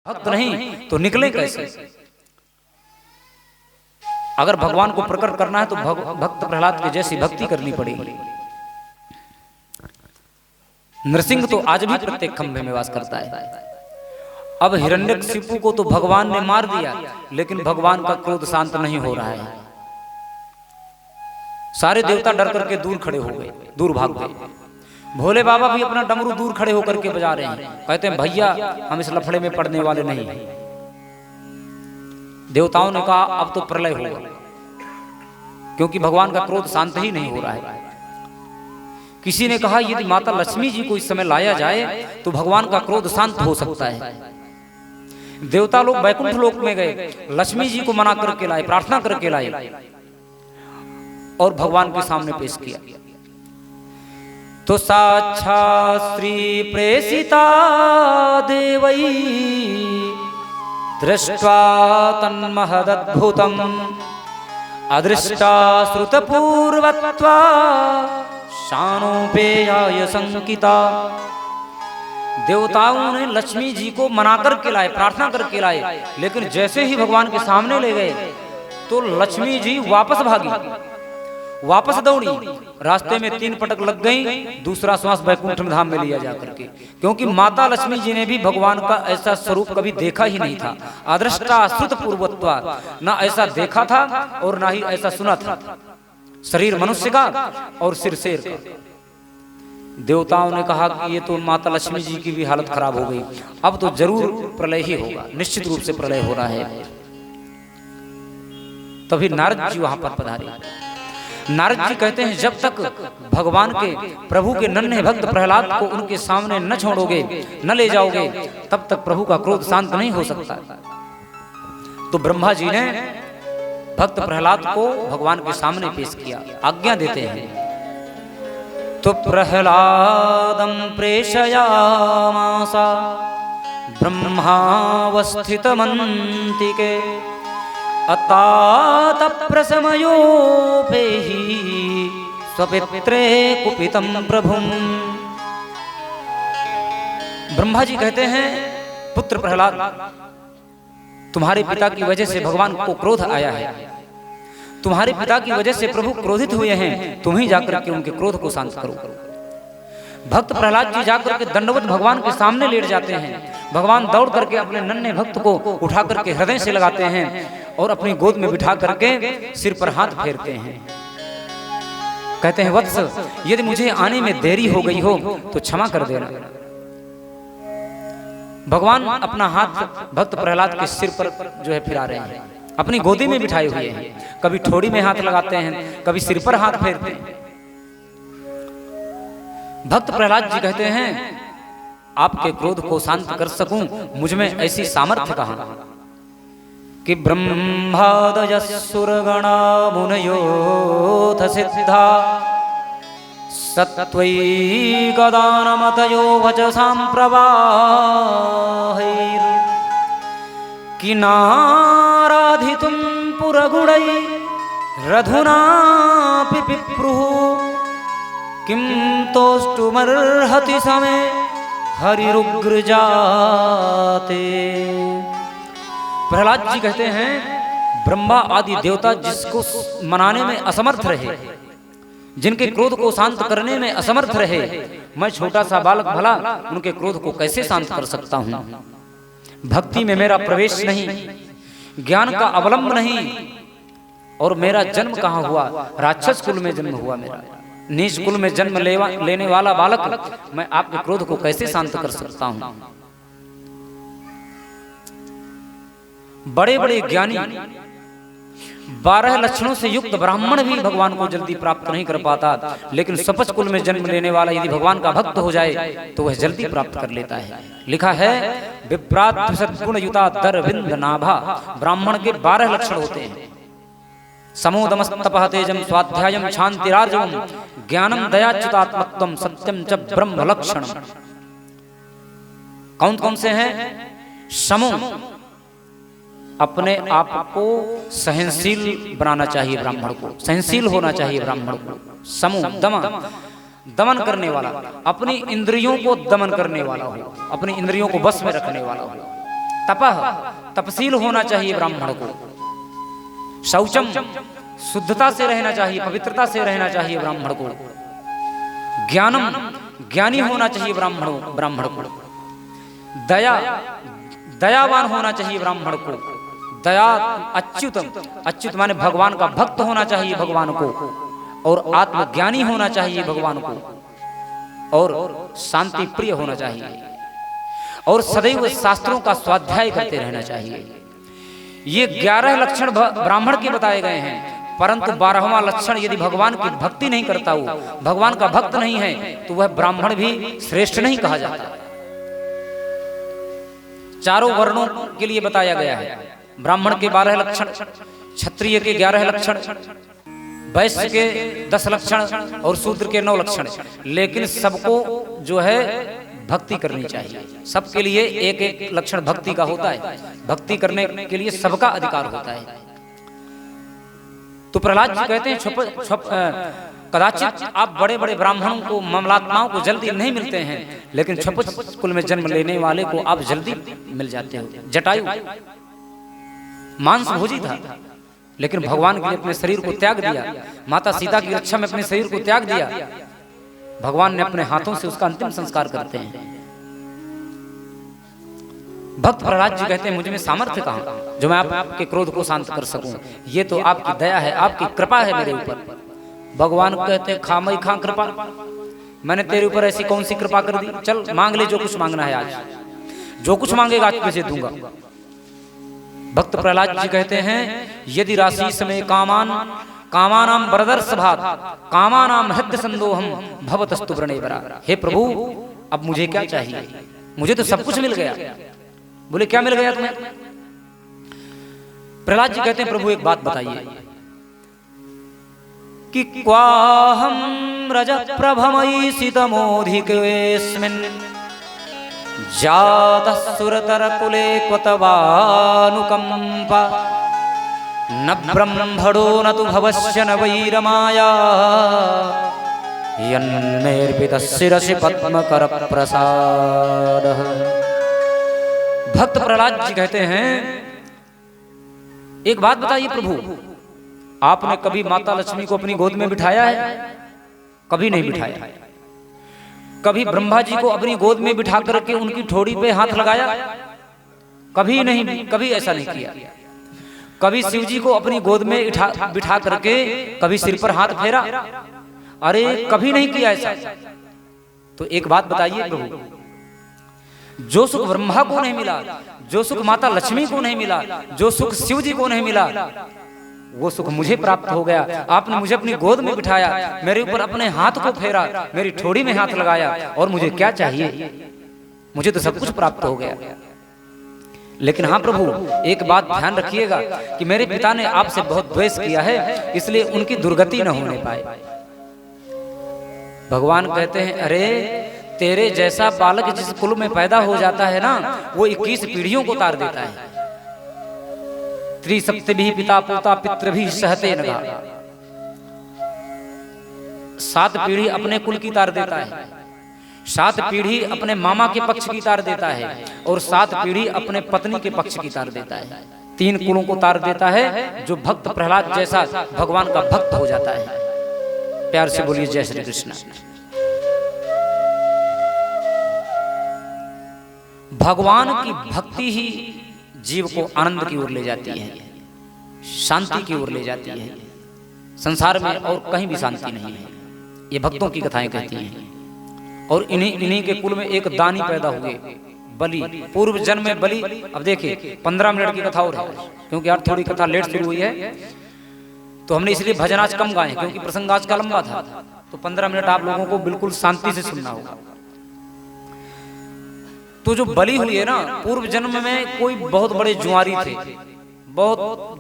भक्त नहीं तो निकले कैसे? अगर भगवान को प्रकट करना है तो भक्त प्रहलाद के जैसी भक्ति करनी पड़ेगी। नरसिंह तो आज भी प्रत्येक खंभे में वास करता है। अब हिरण्यकशिपु को तो भगवान ने मार दिया, लेकिन भगवान का क्रोध शांत नहीं हो रहा है। सारे देवता डर करके दूर खड़े हो गए, दूर भाग गए। भोले बाबा भी अपना डमरू दूर खड़े होकर के बजा रहे हैं, कहते हैं भैया हम इस लफड़े में पड़ने वाले नहीं हैं। देवताओं ने कहा अब तो प्रलय होगा, क्योंकि भगवान का क्रोध शांत ही नहीं हो रहा है। किसी ने कहा यदि माता लक्ष्मी जी को इस समय लाया जाए तो भगवान का क्रोध शांत हो सकता है। देवता लोग वैकुंठ लोक में गए, लक्ष्मी जी को मना करके लाए, प्रार्थना करके लाए और भगवान के सामने पेश किया। तो साक्षात् श्री प्रेषिता देवै दृष्ट्वा तन्महदद्भुतम् अदृष्टा श्रुतपूर्वत्वा शानोपेयाय संकिता। देवताओं ने लक्ष्मी जी को मना करके लाए, प्रार्थना करके लाए, लेकिन जैसे ही भगवान के सामने ले गए तो लक्ष्मी जी वापस भागी, वापस दौड़ी। रास्ते में 3 पटक लग गई, दूसरा श्वास वैकुंठ धाम में लिया जा करके, क्योंकि माता लक्ष्मी जी ने भी भगवान का ऐसा स्वरूप कभी देखा ही नहीं था। अदृष्टा श्रुत पूर्वत्वा, ना ऐसा देखा था और ना ही ऐसा सुना था। शरीर मनुष्य का और सिर शेर का। देवताओं ने कहा कि ये तो माता लक्ष्मी जी की भी हालत खराब हो गई, अब तो जरूर प्रलय ही होगा, निश्चित रूप से प्रलय हो रहा है। तभी नारद जी वहां पर पधारे। नारद जी कहते हैं जब तक भगवान के प्रभु के नन्हे भक्त प्रहलाद को उनके सामने न छोड़ोगे, न ले जाओगे, तब तक प्रभु का क्रोध शांत नहीं हो सकता। तो ब्रह्मा जी ने भक्त प्रहलाद को भगवान के सामने पेश किया, आज्ञा देते हैं। तो प्रहलादं प्रेषयामासा ब्रह्मावस्थितमन्तिके अतात प्रसमयोपेहि स्वपित्रे कुपितं प्रभुम्। ब्रह्मा जी कहते हैं पुत्र प्रहलाद, तुम्हारे पिता की वजह से भगवान को क्रोध आया है, तुम्हारे पिता की वजह से प्रभु क्रोधित हुए हैं, तुम ही जाकर के उनके क्रोध को शांत करो। भक्त प्रहलाद जी जाकर के दंडवत भगवान के सामने लेट जाते हैं। भगवान दौड़ करके अपने नन्हे भक्त को उठा करके हृदय से लगाते हैं और अपनी गोद में बिठा करके सिर पर हाथ फेरते हैं। कहते हैं वत्स, यदि मुझे आने में देरी हो गई हो तो क्षमा कर देना। भगवान अपना हाथ भक्त प्रहलाद के सिर पर जो है फिरा रहे हैं, अपनी गोदी में बिठाए हुए हैं। कभी ठोड़ी में हाथ लगाते हैं, कभी सिर पर हाथ फेरते हैं। भक्त प्रहलाद जी कहते हैं आपके क्रोध को शांत कर सकूं, मुझ में ऐसी सामर्थ्य कहां कि ब्रह्मादयसुरगणा मुनयोऽथ सिद्धा सत्त्वैकदानमतयो वचसां प्रवाहैर् किनाराधितुं पुरगुणैरधुनापि पिप्रुः किं तोष्टुमर्हति समे हरिरुग्रजाते। प्रहलाद जी कहते हैं ब्रह्मा आदि देवता जिसको मनाने में असमर्थ रहे, जिनके क्रोध को शांत करने में असमर्थ रहे, मैं छोटा सा बालक भला उनके क्रोध को कैसे शांत कर सकता हूं? भक्ति में मेरा प्रवेश नहीं, ज्ञान का अवलंब नहीं, और मेरा जन्म कहां हुआ? राक्षस कुल में जन्म हुआ मेरा। नीच कुल में जन्म लेने वाला बालक, मैं आपके क्रोध को कैसे शांत कर सकता हूं? बड़े बड़े ज्ञानी 12 लक्षणों से युक्त ब्राह्मण भी भगवान को जल्दी प्राप्त नहीं कर पाता, लेकिन सपच कुल में जन्म लेने वाला यदि भगवान का भक्त हो जाए तो वह जल्दी प्राप्त कर लेता है। लिखा है विप्रात सद्गुण युता दरविंद नाभा। ब्राह्मण के 12 लक्षण होते हैं। समोदमस्तपः तेजम स्वाध्यायम शांतिरार्जवम ज्ञानम दयाच्युतात्मत्वम सत्यम च ब्रह्म लक्षणम। कौन कौन से हैं? समो, अपने आप को सहनशील बनाना चाहिए ब्राह्मण को, सहनशील होना चाहिए ब्राह्मण को। समो दमन करने वाला, अपनी इंद्रियों को दमन करने वाला हो, अपनी इंद्रियों को बस में रखने वाला हो। तपः, तपशील होना चाहिए ब्राह्मण को। शौचम, शुद्धता से रहना चाहिए, पवित्रता से रहना चाहिए ब्राह्मण को। ज्ञानम, ज्ञानी होना चाहिए ब्राह्मण को। दया, दयावान होना चाहिए ब्राह्मण को। दया, अच्युतम, अच्युत माने भगवान का भक्त होना चाहिए भगवान को। और आत्मज्ञानी होना चाहिए भगवान को। और शांति प्रिय होना चाहिए। और सदैव शास्त्रों का स्वाध्याय करते रहना चाहिए। ये 11 लक्षण ब्राह्मण के बताए गए हैं, परंतु 12वां लक्षण यदि भगवान की भक्ति नहीं करता हो, भगवान का भक्त नहीं है, तो वह ब्राह्मण भी श्रेष्ठ नहीं कहा जाता। चारों वर्णों के लिए बताया गया है। ब्राह्मण के 12 लक्षण, क्षत्रिय के 11 लक्षण, वैश्य के 10 लक्षण और शूद्र के 9 लक्षण। लेकिन सबको जो है भक्ति करनी चाहिए। सबके लिए एक एक लक्षण भक्ति का होता है। भक्ति करने के लिए सबका अधिकार होता है। तो प्रहलाद जी कहते हैं कदाचित आप बड़े बड़े ब्राह्मणों को, मामलात्माओं को जल्दी नहीं मिलते हैं, लेकिन क्षपुष कुल में जन्म लेने वाले को आप जल्दी मिल जाते हो। जटायु मांस भोजी था, लेकिन भगवान के लिए अपने शरीर को त्याग दिया। माता सीता की रक्षा में अपने शरीर को त्याग दिया। भगवान ने अपने हाथों से उसका अंतिम संस्कार करते हैं। भक्त प्रहलाद जी कहते हैं मुझ में सामर्थ्य कहाँ जो मैं आपके क्रोध को शांत कर सकूं। ये तो आपकी दया है, आपकी कृपा है मेरे ऊपर। भगवान कहते हैं खामई खां कृपा, मैंने तेरे ऊपर ऐसी कौन सी कृपा कर दी, चल मांग ले जो कुछ मांगना है आज, जो कुछ मांगेगा आज तुझे दूंगा। भक्त प्रहलाद जी कहते हैं यदि राशि समय कामानाम बरदर्श भात कामानाम हृदय संदोहम भवतस्तु व्रणेवरा। हे प्रभु अब मुझे क्या चाहिए, मुझे तो सब कुछ मिल गया। बोले क्या मिल गया तुम्हें? प्रहलाद जी कहते हैं प्रभु एक बात बताइए कि क्वाहम रजः प्रभमयि सितमोधिकेस्मिन् जातः सुरतर कुले क्वतवानुकंपा न ब्रह्मणो न तु भवस्य न वैरमाया यन्मेर्पितः शिरसि पद्मकर प्रसादः। भक्त प्रहलाद जी कहते हैं एक बात बताइए प्रभु, आपने कभी माता लक्ष्मी को अपनी गोद में बिठाया है? कभी नहीं बिठाया। कभी ब्रह्मा जी को अपनी गोद में बिठा करके उनकी ठोड़ी पे हाथ लगाया? कभी नहीं, कभी ऐसा नहीं किया। कभी शिव जी को अपनी गोद में बिठा करके कभी सिर पर हाथ फेरा? अरे कभी नहीं किया ऐसा। तो एक बात बताइए प्रभु, जो सुख ब्रह्मा को नहीं मिला, जो सुख माता लक्ष्मी को नहीं मिला, जो सुख शिव जी को नहीं मिला, वो सुख मुझे प्राप्त हो गया। आपने मुझे अपनी गोद में बिठाया, मेरे ऊपर अपने हाथ को फेरा, मेरी ठोड़ी में हाथ लगाया, और मुझे क्या चाहिए? मुझे तो सब कुछ प्राप्त हो गया। लेकिन हाँ प्रभु एक बात ध्यान रखिएगा कि मेरे पिता ने आपसे बहुत द्वेष किया है, इसलिए उनकी दुर्गति न होने पाए। भगवान कहते हैं अरे तेरे जैसा बालक जिस कुल में पैदा हो जाता है ना, वो 21 पीढ़ियों को तार देता है। त्रिसप्तभिः पिता पोता पितृभिः सहते नगा, 7 पीढ़ी अपने कुल की तार देता है, 7 पीढ़ी अपने मामा के पक्ष की तार देता है, और 7 पीढ़ी अपने पत्नी के पक्ष की तार देता है। 3 कुलों को तार देता है जो भक्त प्रहलाद जैसा भगवान का भक्त हो जाता है। प्यार से बोलिए जय श्री कृष्ण। भगवान की भक्ति ही जीव को आनंद की ओर ले जाती है, शांति की ओर ले जाती है। संसार में और कहीं भी शांति नहीं है, ये भक्तों की कथाएं कहती हैं। और इन्हीं के कुल में एक दानी पैदा हुए, बलि, पूर्व जन्म में बलि। अब देखिए 15 मिनट की कथा और है, क्योंकि यार थोड़ी कथा लेट शुरू हुई है, तो हमने इसलिए भजन आज कम गाए, क्योंकि प्रसंग आज का लंबा था। तो 15 मिनट आप लोगों को बिल्कुल शांति से सुनना होगा। तो जो बलि हुई है ना, पूर्व जन्म में कोई बहुत बड़े जुआरी थे, बहुत